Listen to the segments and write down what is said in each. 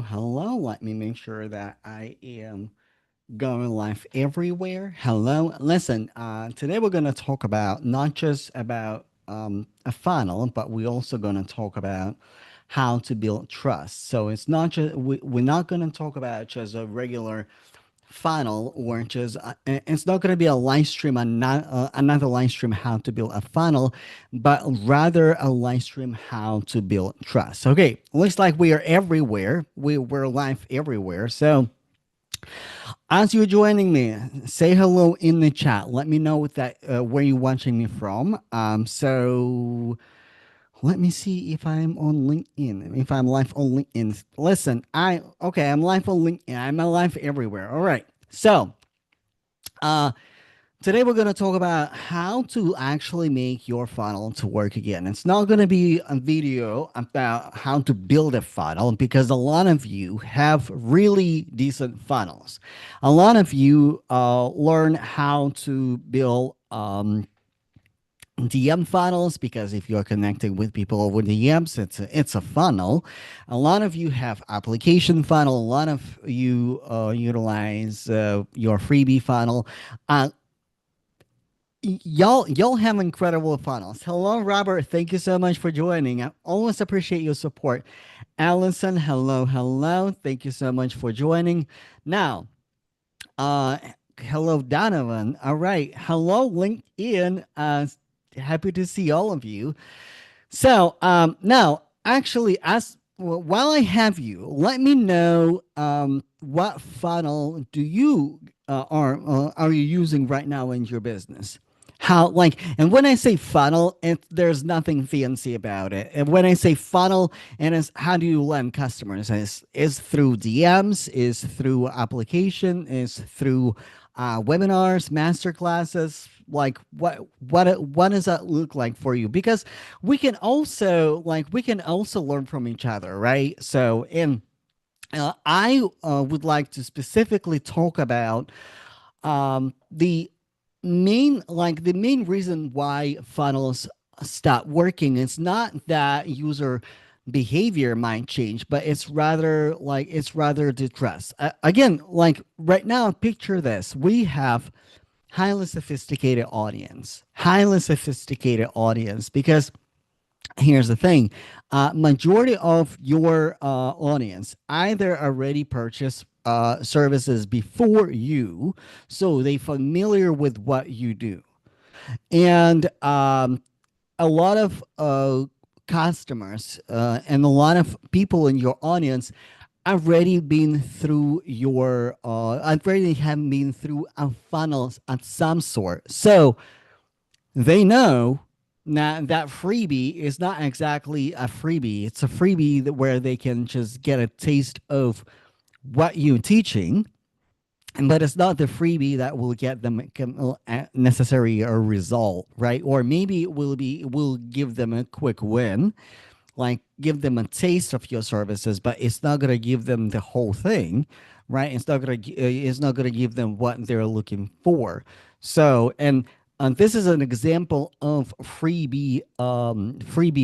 hello. Let me make sure that I am going live everywhere. Hello. Listen, today we're going to talk about not just about a funnel, but we're also going to talk about how to build trust. So it's not just, we're not going to talk about just a regular funnel or just it's not going to be a live stream and not another live stream how to build a funnel, but rather a live stream how to build trust. Okay, looks like we are everywhere. We're live everywhere. So as you're joining me, say hello in the chat. Let me know with that where you're watching me from. So let me see if I'm on LinkedIn. If I'm live on LinkedIn. Listen, I'm live on LinkedIn. I'm live everywhere. All right. So uh, today we're going to talk about how to actually make your funnel to work again. It's not going to be a video about how to build a funnel because a lot of you have really decent funnels. A lot of you learn how to build DM funnels because if you're connecting with people over DMs, it's a funnel. A lot of you have application funnel. A lot of you utilize your freebie funnel. Uh, y'all have incredible funnels. Hello, Robert. Thank you so much for joining. I always appreciate your support. Allison, hello. Thank you so much for joining. Now, uh, hello, Donovan. All right. Hello, LinkedIn. Happy to see all of you. So, now, actually, as while I have you, let me know what funnel do you are you using right now in your business? How like, and when I say funnel, there's nothing fancy about it. And when I say funnel, and it's how do you land customers? Is through DMs, is through application, is through webinars, master classes. Like what does that look like for you? Because we can also learn from each other, right? So and I would like to specifically talk about the main reason why funnels stop working. It's not that user behavior might change, but it's rather the trust. Again, like right now, picture this: we have highly sophisticated audience because here's the thing, majority of your audience either already purchased services before you, so they familiar with what you do, and a lot of customers and a lot of people in your audience already been through your already have been through a funnels at some sort, so they know that freebie is not exactly a freebie. It's a freebie where they can just get a taste of what you're teaching, but it's not the freebie that will get them necessary a result, right? Or maybe will give them a quick win, like give them a taste of your services, but it's not gonna give them the whole thing, right? It's not gonna give them what they're looking for. So and this is an example of freebie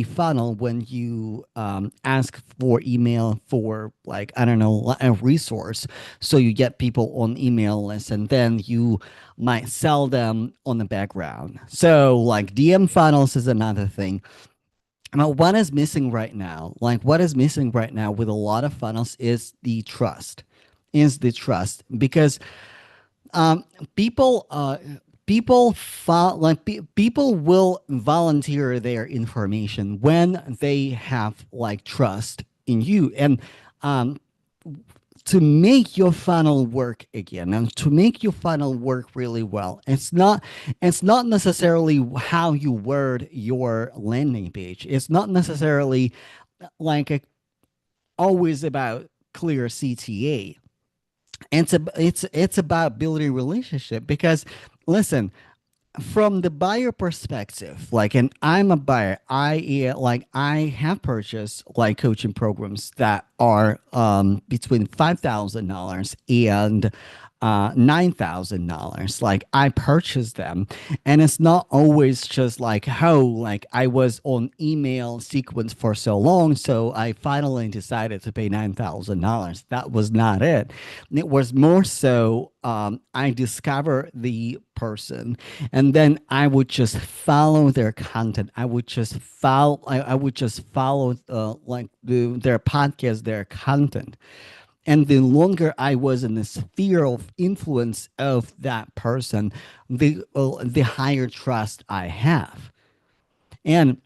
funnel when you ask for email for, like, I don't know, a resource, so you get people on email list and then you might sell them on the background. So like DM funnels is another thing. Now, what is missing right now? Like, what is missing right now with a lot of funnels is the trust. Is the trust because um, people people will volunteer their information when they have like trust in you, and um, to make your funnel work again and to make your funnel work really well, it's not necessarily how you word your landing page. It's not necessarily like always about clear CTA. It's about building relationship because listen, from the buyer perspective, like, and I'm a buyer, I have purchased like coaching programs that are between $5,000 and $9,000. Like I purchased them, and it's not always just like, oh, like I was on email sequence for so long, so I finally decided to pay $9,000. That was not it. It was more so I discovered the person, and then I would just follow their content. I would just follow their podcast, their content, and the longer I was in the sphere of influence of that person, the higher trust I have. And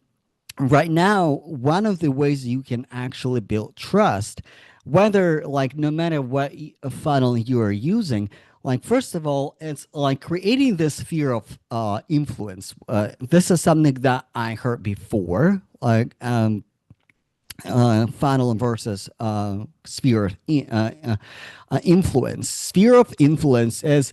right now, one of the ways you can actually build trust, whether like no matter what funnel you are using, like first of all, it's like creating this sphere of influence. This is something that I heard before, like funnel versus sphere of influence. Sphere of influence is,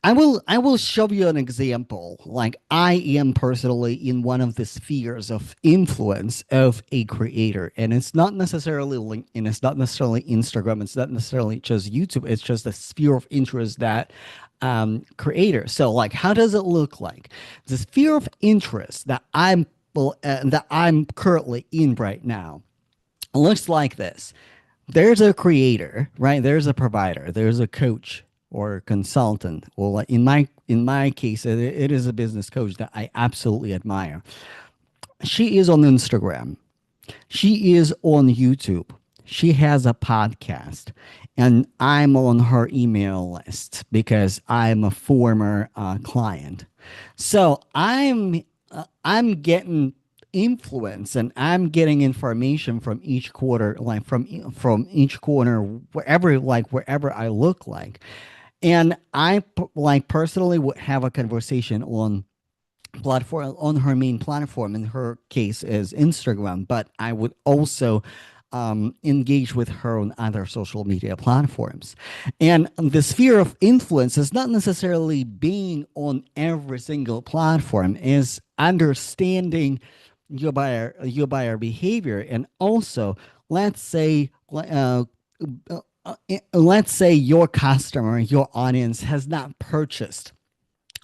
I will show you an example. Like I am personally in one of the spheres of influence of a creator, and it's not necessarily LinkedIn, it's not necessarily Instagram, it's not necessarily just YouTube. It's just a sphere of interest that creator. So, like, how does it look like? The sphere of interest that I'm currently in right now looks like this. There's a creator, right? There's a provider, there's a coach or consultant. Well, like in my case, it is a business coach that I absolutely admire. She is on Instagram. She is on YouTube. She has a podcast, and I'm on her email list because I'm a former client. So I'm getting influence, and I'm getting information from each quarter, like from each corner, wherever I look like. And like personally would have a conversation on her main platform. In her case is Instagram, but I would also engage with her on other social media platforms. And the sphere of influence is not necessarily being on every single platform, is understanding your buyer behavior. And also, let's say let's say your customer, your audience has not purchased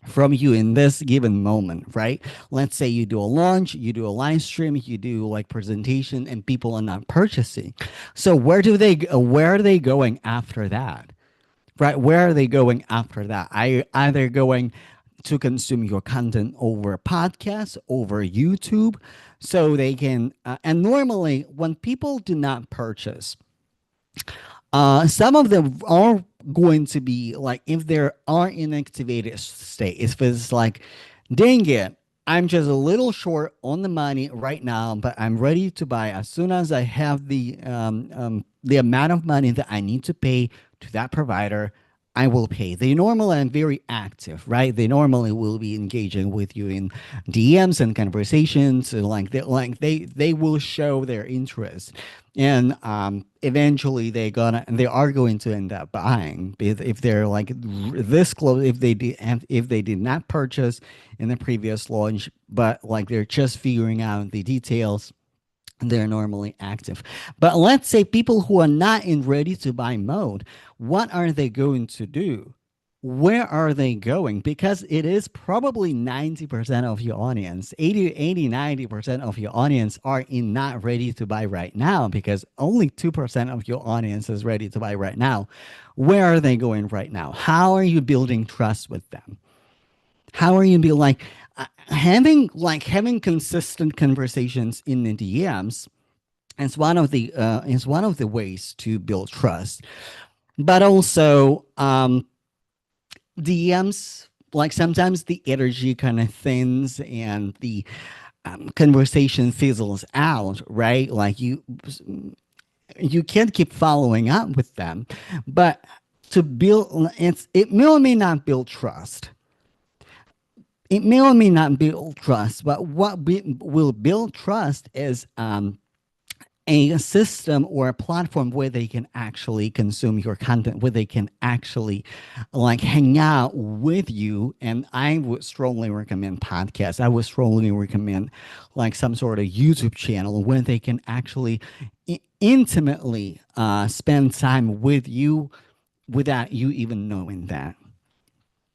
from you in this given moment, right? Let's say you do a launch, you do a live stream, you do like presentation, and people are not purchasing. So where are they going after that? Right? Where are they going after that? Either going to consume your content over podcasts, over YouTube, so they can. And normally, when people do not purchase, some of them are going to be like, if they are in activated state, if it's like, dang it, I'm just a little short on the money right now, but I'm ready to buy as soon as I have the amount of money that I need to pay to that provider. I will pay. They normally are very active, right? They normally will be engaging with you in DMs and conversations, and they will show their interest, and eventually they are going to end up buying if they're like this close, if they did not purchase in the previous launch, but like they're just figuring out the details. They're normally active. But let's say people who are not in ready to buy mode, what are they going to do? Where are they going? Because it is probably 90% of your audience, 90% of your audience are in not ready to buy right now, because only 2% of your audience is ready to buy right now. Where are they going right now? How are you building trust with them? How are you be like having consistent conversations in the DMs is one of the ways to build trust. But also DMs, like sometimes the energy kind of thins, and the conversation fizzles out, right? Like you can't keep following up with them. But to build, it may or may not build trust. It may or may not build trust, but what will build trust is a system or a platform where they can actually consume your content, where they can actually like hang out with you. And I would strongly recommend podcasts. I would strongly recommend like some sort of YouTube channel where they can actually intimately spend time with you, without you even knowing that.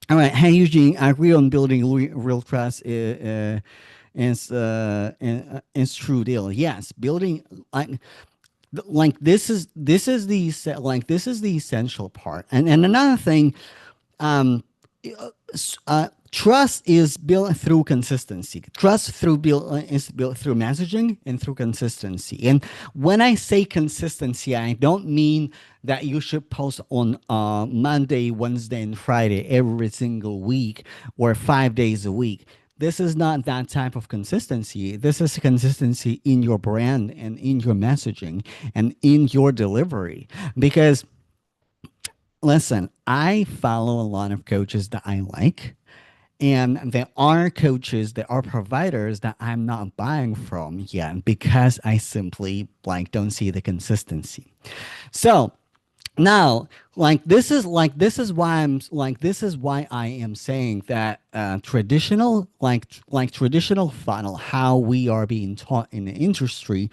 All right, hey Eugene, I agree on building real trust is true deal. Yes, building like this is the essential part. And another thing, um, trust is built through consistency. Trust is built through messaging and through consistency. And when I say consistency, I don't mean that you should post on Monday, Wednesday, and Friday every single week or 5 days a week. This is not that type of consistency. This is consistency in your brand and in your messaging and in your delivery. Because listen, I follow a lot of coaches that I like. And there are coaches, there are providers that I'm not buying from yet because I simply like don't see the consistency. So now, this is why I am saying that traditional funnel, how we are being taught in the industry,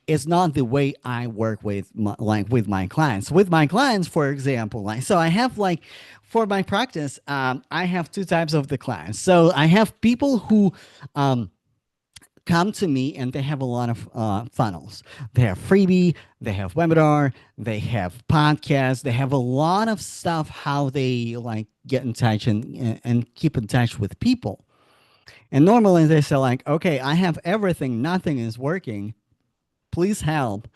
it's not the way I work with with my clients. With my clients, for example, so I have for my practice, I have two types of the clients. So I have people who um, come to me and they have a lot of funnels. They have freebie, they have webinar, they have podcasts, they have a lot of stuff how they get in touch and keep in touch with people. And normally they say okay, I have everything, nothing is working. Please help.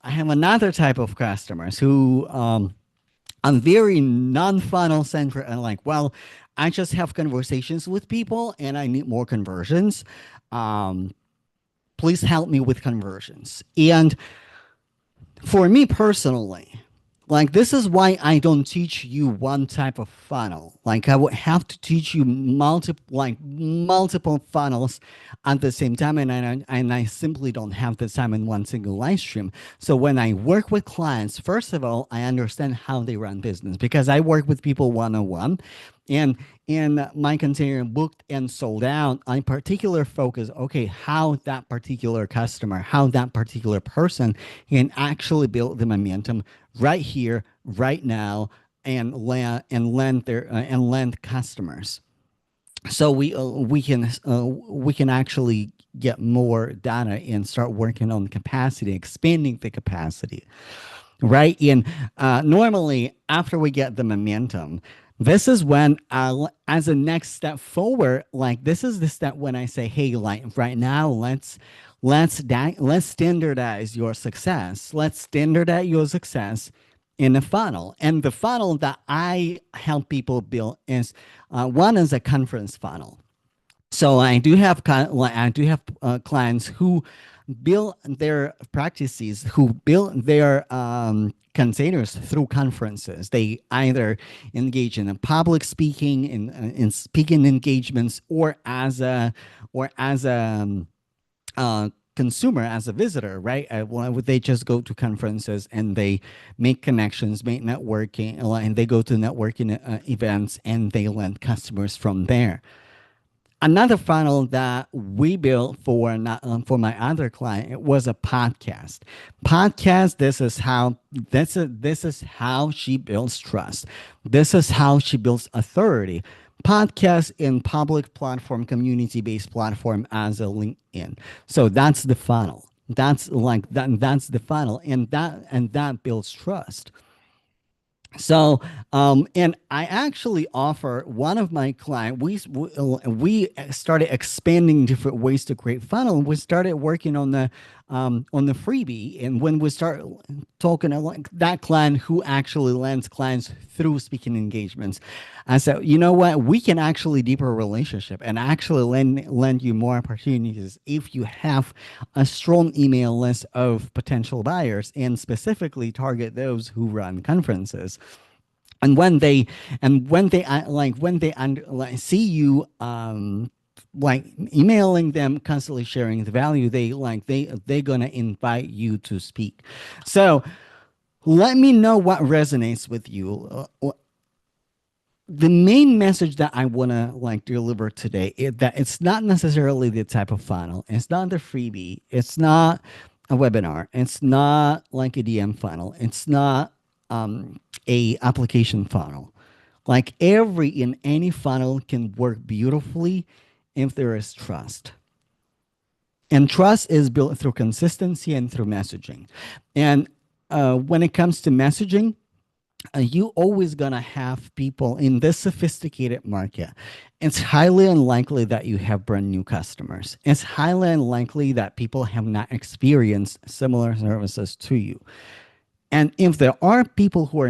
I have another type of customers who I'm very non-funnel centric and I just have conversations with people and I need more conversions. Um, Please help me with conversions. And for me personally, this is why I don't teach you one type of funnel. I would have to teach you multiple funnels at the same time, and I simply don't have the time in one single live stream. So when I work with clients, first of all, I understand how they run business because I work with people one on one, and in my container booked and sold out, I particular focus, okay, how that particular customer, how that particular person can actually build the momentum right here, right now, and land customers. So we can actually get more data and start working on capacity, expanding the capacity, right? And normally, after we get the momentum, this is when, as a next step forward, this is the step when I say, hey, right now, let's standardize your success. Let's standardize your success in a funnel. And the funnel that I help people build is one is a conference funnel. So I do have clients who build their practices, who build their containers through conferences. They either engage in a public speaking in speaking engagements or as a consumer, as a visitor, right? Well, they just go to conferences and they make connections, make networking, and they go to networking events and they land customers from there. Another funnel that we built for for my other client, it was a podcast. Podcast. This is how she builds trust. This is how she builds authority. Podcast in public platform, community based platform as a LinkedIn. So that's the funnel. That's like that. That's the funnel, and that builds trust. So, and I actually offer one of my clients. We started expanding different ways to create funnel. We started working on the freebie, and when we start talking to that client who actually lands clients through speaking engagements, I said, you know what, we can actually deeper a relationship and actually lend you more opportunities if you have a strong email list of potential buyers and specifically target those who run conferences. And when they see you emailing them, constantly sharing the value, they're gonna invite you to speak. So let me know what resonates with you. The main message that I want to deliver today is that it's not necessarily the type of funnel. It's not the freebie. It's not a webinar. It's not like a DM funnel. It's not a application funnel. Like every in any funnel can work beautifully if there is trust. And trust is built through consistency and through messaging. And when it comes to messaging, you always gonna have people in this sophisticated market. It's highly unlikely that you have brand new customers. It's highly unlikely that people have not experienced similar services to you. And if there are people who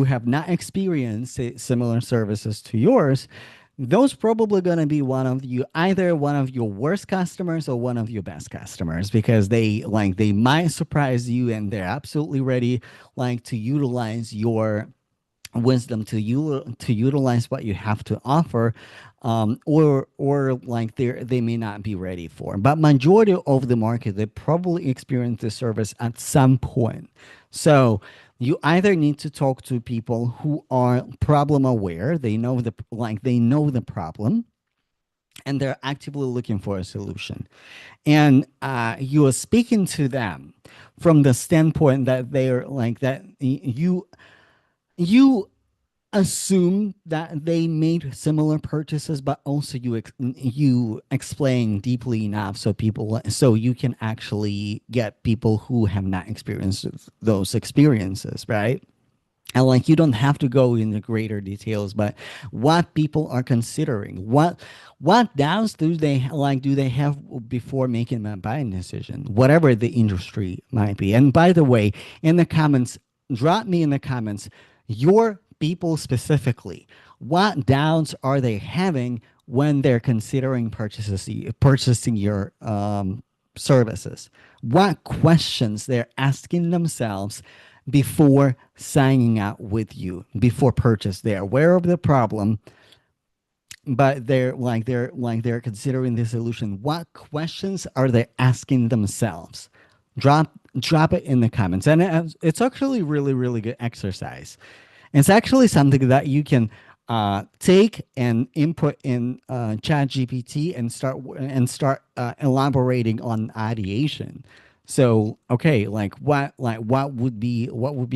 have not experienced similar services to yours, those probably going to be either one of your worst customers or one of your best customers, because they might surprise you and they're absolutely ready to utilize your wisdom to utilize what you have to offer, or they may not be ready for. But majority of the market, they probably experience this service at some point. So you either need to talk to people who are problem aware, they know the problem, and they're actively looking for a solution. And you are speaking to them from the standpoint that they're like that you assume that they made similar purchases, but also you explain deeply enough so you can actually get people who have not experienced those experiences, right? And you don't have to go into greater details, but what people are considering, what doubts do they have before making a buying decision, whatever the industry might be. And by the way, in the comments, drop me in the comments your people specifically, what doubts are they having when they're considering purchasing your services, what questions they're asking themselves before signing out with you, before purchase. They're aware of the problem, but they're considering the solution. What questions are they asking themselves? Drop it in the comments. And it's actually really, really good exercise. It's actually something that you can take and input in chat gpt and start elaborating on ideation. So okay, what would be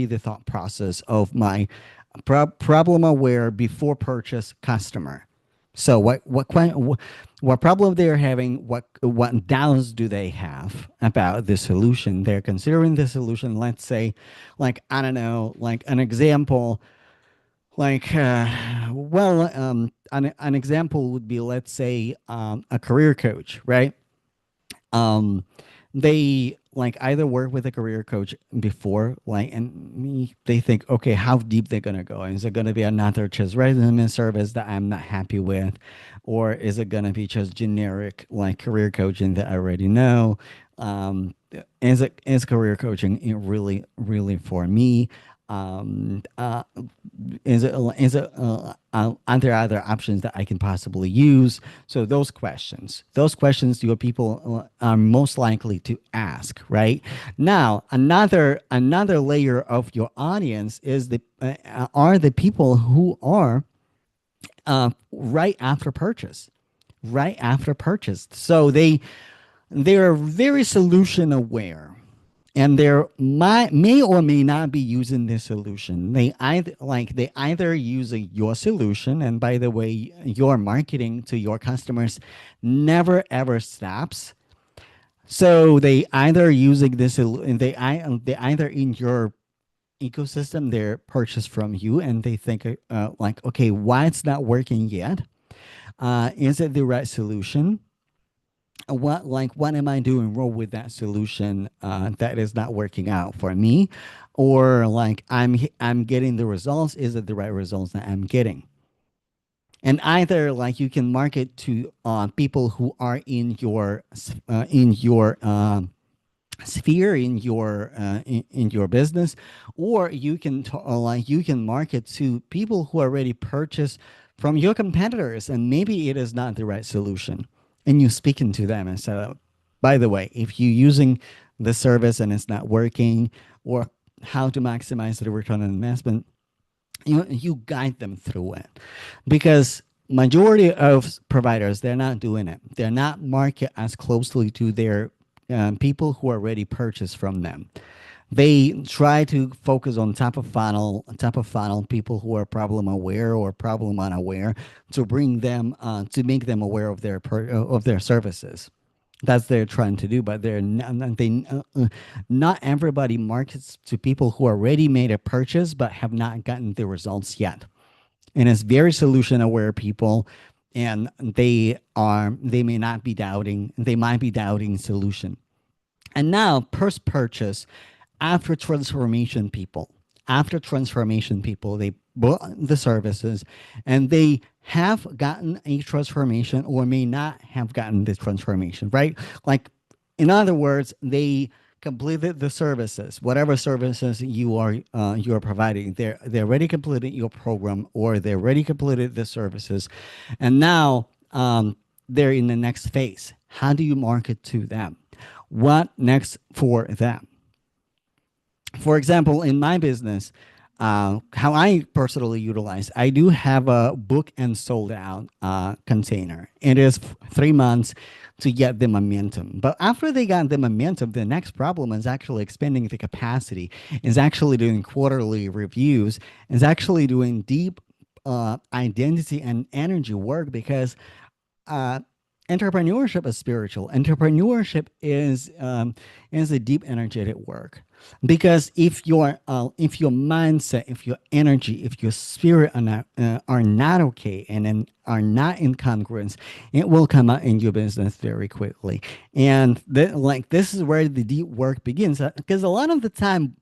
the thought process of my problem aware before purchase customer? So what problem they're having? What doubts do they have about the solution? They're considering the solution. Let's say, I don't know, like an example, an example would be, let's say, a career coach, right? um they either work with a career coach before, they think, okay, how deep they're gonna go. Is it gonna be another just resume service that I'm not happy with, or is it gonna be just generic career coaching that I already know? Is career coaching really really for me? um uh, are there other options that I can possibly use? So those questions your people are most likely to ask, right? Now, another layer of your audience are the people who are right after purchase, so they're very solution aware, and may or may not be using this solution. They either using your solution, and by the way, your marketing to your customers never ever stops. So they either in your ecosystem, they're purchased from you, and they think okay, why it's not working yet? Is it the right solution? What am I doing wrong with that solution that is not working out for me? Or I'm getting the results. Is it the right results that I'm getting? And either you can market to people who are in your sphere, in your business, or you can market to people who already purchased from your competitors, and maybe it is not the right solution, and you speaking to them and say, by the way, if you're using the service and it's not working, or how to maximize the return on investment, you guide them through it. Because majority of providers, they're not doing it. They're not market as closely to their people who already purchased from them. They try to focus on top of funnel people who are problem aware or problem unaware to bring them to make them aware of of their services. That's they're trying to do, but not everybody markets to people who already made a purchase but have not gotten the results yet. And it's very solution aware people, and they may not be doubting, they might be doubting solution. And now, post purchase, after transformation people, they bought the services and they have gotten a transformation or may not have gotten this transformation, right? Like, in other words, they completed the services, whatever services you are providing. They already completed your program or they already completed the services, and now they're in the next phase. How do you market to them? What next for them? For example, in my business, how I personally utilize, I do have a book and sold out container. It is 3 months to get the momentum. But after they got the momentum, the next problem is actually expanding the capacity, is actually doing quarterly reviews, is actually doing deep identity and energy work because uh, entrepreneurship is spiritual. Entrepreneurship is a deep energetic work because if your mindset, if your energy, if your spirit are not okay and then are not in congruence, it will come out in your business very quickly. And like this is where the deep work begins because a lot of the time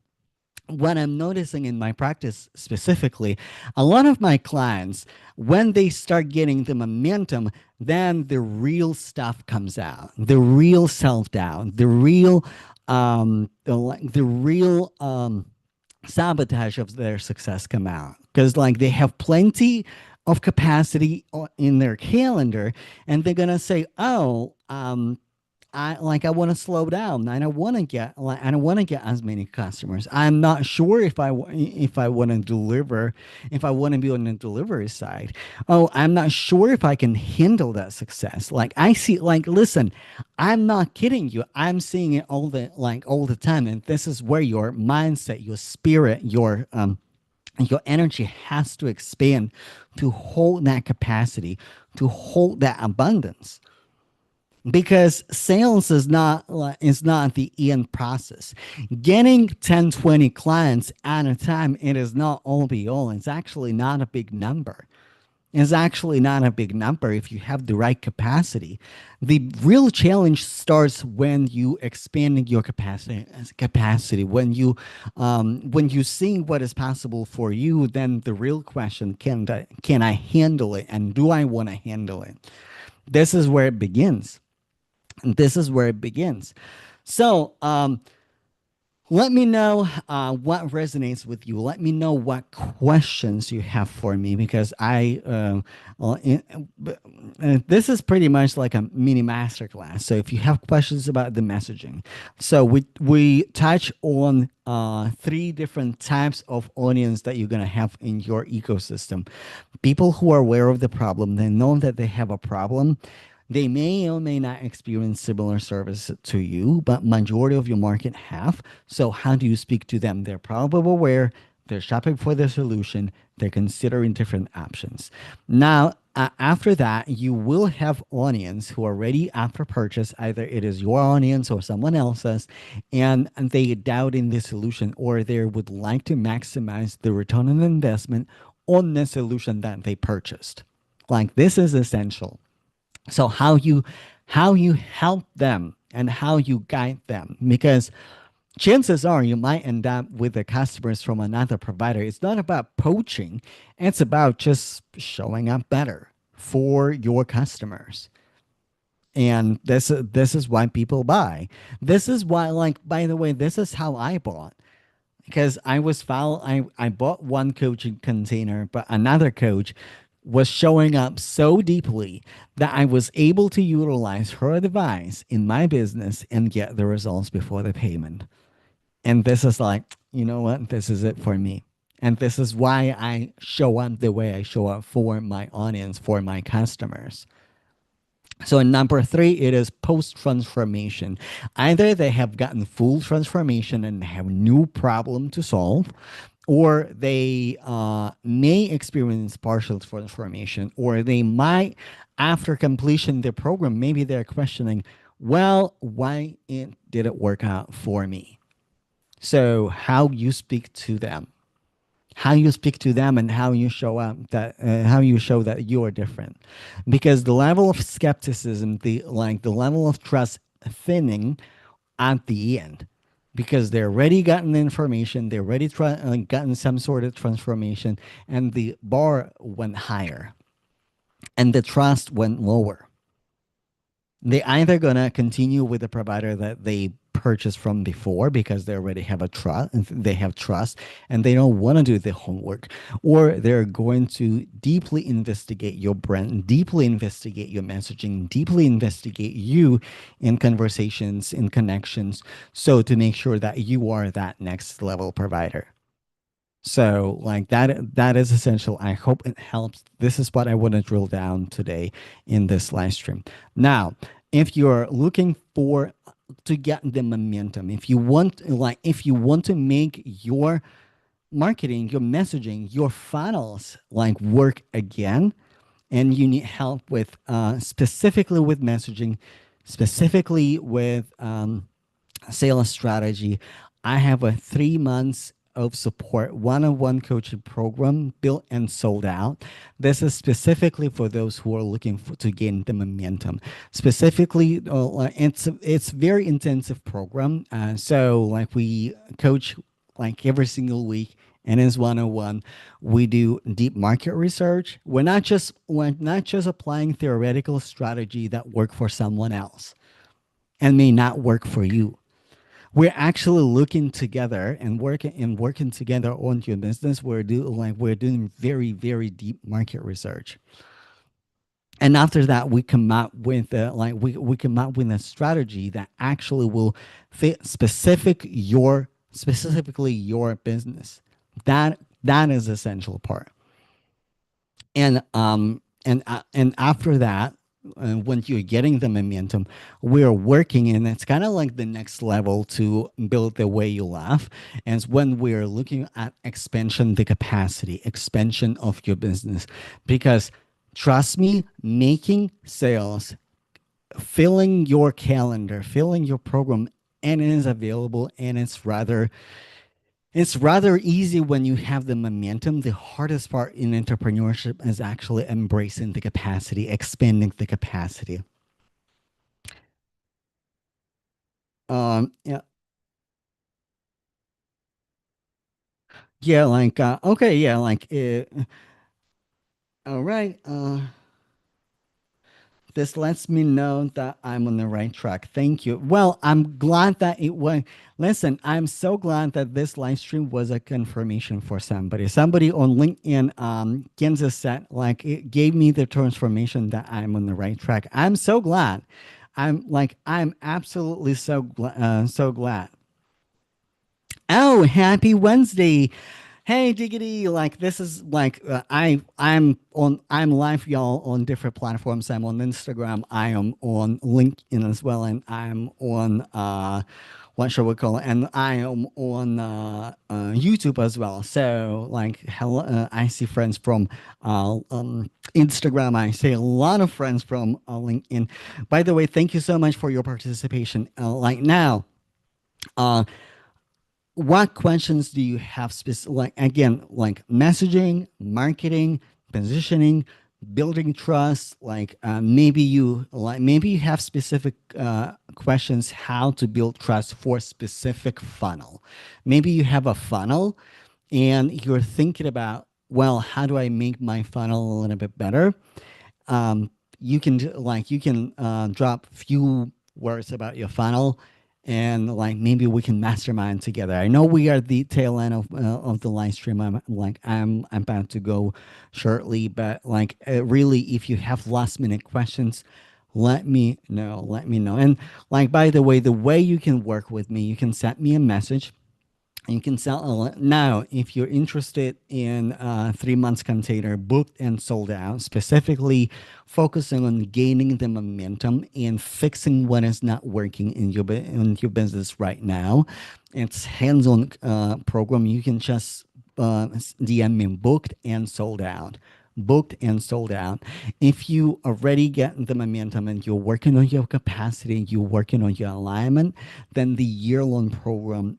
what I'm noticing in my practice specifically, a lot of my clients, when they start getting the momentum, then the real stuff comes out, the real self doubt, the real sabotage of their success come out because like they have plenty of capacity in their calendar, and they're gonna say, "Oh, I want to slow down. I don't want to get as many customers. I'm not sure if I want to deliver, if I want to be on the delivery side. Oh, I'm not sure if I can handle that success. Like I see, like listen, I'm not kidding you. I'm seeing it all the time, and this is where your mindset, your spirit, your energy has to expand to hold that capacity, to hold that abundance because sales is not the end process. Getting 10, 20 clients at a time, it is not all be all. It's actually not a big number. It's actually not a big number if you have the right capacity. The real challenge starts when you expand your capacity. When you see what is possible for you, then the real question, can I handle it, and do I want to handle it? This is where it begins. This is where it begins. So, let me know what resonates with you. Let me know what questions you have for me because well, this is pretty much like a mini masterclass. So if you have questions about the messaging, so we touch on three different types of audience that you're gonna have in your ecosystem. People who are aware of the problem, they know that they have a problem, they may or may not experience similar service to you, but majority of your market have. So how do you speak to them? They're probably aware, they're shopping for the solution, they're considering different options. Now, after that, you will have audience who are ready after purchase. Either it is your audience or someone else's, and they doubt in the solution or they would like to maximize the return on investment on the solution that they purchased. Like this is essential. So how you help them and how you guide them, because chances are you might end up with the customers from another provider. It's not about poaching, it's about just showing up better for your customers. And this is why people buy. This is why, like, by the way, this is how I bought, because I bought one coaching container, but another coach was showing up so deeply that I was able to utilize her advice in my business and get the results before the payment. And this is like, you know what? This is it for me. And this is why I show up the way I show up for my audience, for my customers. So in number three, it is post transformation. Either they have gotten full transformation and have new problem to solve, or they may experience partial transformation, or they might, after completion of the program, maybe they're questioning, well, why did it work out for me? So how you speak to them, and how you show up that how you show that you are different, because the level of skepticism, the level of trust thinning at the end, because they already gotten information, they already gotten some sort of transformation, and the bar went higher and the trust went lower. They either gonna continue with the provider that they purchased from before because they already have a trust, they have trust, and they don't want to do the homework, or they're going to deeply investigate your brand, deeply investigate your messaging, deeply investigate you in conversations, in connections, so to make sure that you are that next level provider. So like that is essential. I hope it helps. This is what I want to drill down today in this live stream. Now, if you're looking for to get the momentum, if you want to make your marketing, your messaging, your funnels like work again, and you need help with specifically with messaging, specifically with sales strategy, I have a 3 months of support one-on-one coaching program built and sold out. This is specifically for those who are looking to gain the momentum. Specifically, it's very intensive program. So like we coach like every single week, and it's one-on-one. We do deep market research. We're not just applying theoretical strategy that work for someone else and may not work for you. We're actually looking together and working together on your business. We're doing very very deep market research, and after that we come up with we come up with a strategy that actually will fit specifically your business. That is the essential part. And after that, when you're getting the momentum, we're working, and it's kind of like the next level to build the way you laugh. And it's when we're looking at expansion, the capacity expansion of your business, because trust me, making sales, filling your calendar, filling your program, and it is available, and it's rather easy when you have the momentum. The hardest part in entrepreneurship is actually embracing the capacity, expanding the capacity. Yeah, yeah, like okay, yeah, like all right. This lets me know that I'm on the right track. Thank you. Well, I'm glad that it went. Listen, I'm so glad that this live stream was a confirmation for somebody. Somebody on LinkedIn, Kansas said, like, it gave me the transformation that I'm on the right track. I'm so glad. I'm absolutely so glad. Oh, happy Wednesday. Hey Diggity, like this is like I'm live y'all on different platforms. I'm on Instagram, I am on LinkedIn as well, and I'm on what shall we call it? And I am on YouTube as well. So like hello, I see friends from Instagram. I see a lot of friends from LinkedIn. By the way, thank you so much for your participation. Like now, uh, what questions do you have like again, like messaging, marketing, positioning, building trust, like maybe you have specific questions how to build trust for specific funnel. Maybe you have a funnel and you're thinking about, well, how do I make my funnel a little bit better? You can drop few words about your funnel, and like maybe we can mastermind together. I know we are the tail end of the live stream. I'm about to go shortly, but like really, if you have last minute questions, let me know. And like by the way you can work with me, you can send me a message You can sell now if you're interested in 3 months container booked and sold out, specifically focusing on gaining the momentum and fixing what is not working in your business right now. It's hands-on program. You can just DM me booked and sold out. Booked and sold out. If you already get the momentum and you're working on your capacity, you're working on your alignment, then the year-long program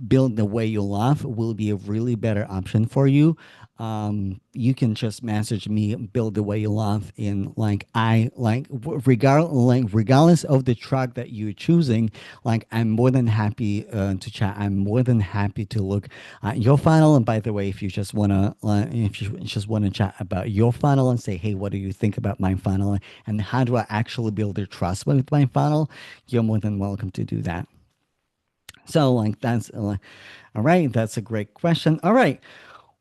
build the way you love will be a really better option for you. You can just message me build the way you love in like I like regardless of the track that you're choosing. Like I'm more than happy to chat. I'm more than happy to look at your funnel. And by the way, if you just wanna chat about your funnel and say, hey, what do you think about my funnel and how do I actually build the trust with my funnel, you're more than welcome to do that. So, like, that's all right. That's a great question. All right.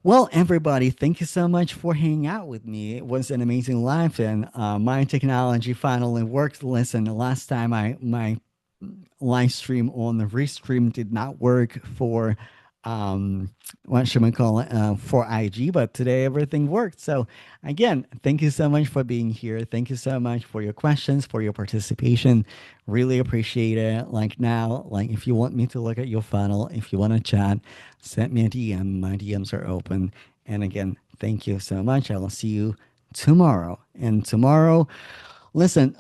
Well, everybody, thank you so much for hanging out with me. It was an amazing life, and my technology finally worked. Listen, the last time my live stream on the restream did not work for what should we call it for IG, but today everything worked. So again, thank you so much for being here. Thank you so much for your questions, for your participation. Really appreciate it. Like now, like if you want me to look at your funnel, if you want to chat, send me a DM. My DMs are open. And again, thank you so much. I will see you tomorrow. And tomorrow, listen,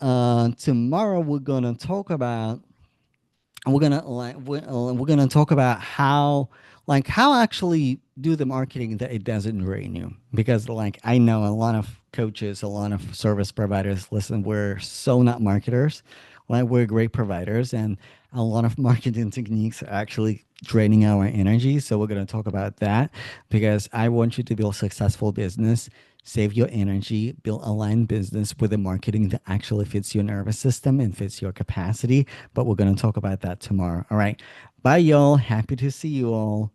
tomorrow we're gonna talk about we're gonna talk about how actually do the marketing that it doesn't drain you, because like I know a lot of coaches, a lot of service providers, listen, we're so not marketers, like we're great providers, and a lot of marketing techniques are actually draining our energy. So we're going to talk about that, because I want you to build a successful business, save your energy, build aligned business with a marketing that actually fits your nervous system and fits your capacity. But we're going to talk about that tomorrow. All right. Bye, y'all. Happy to see you all.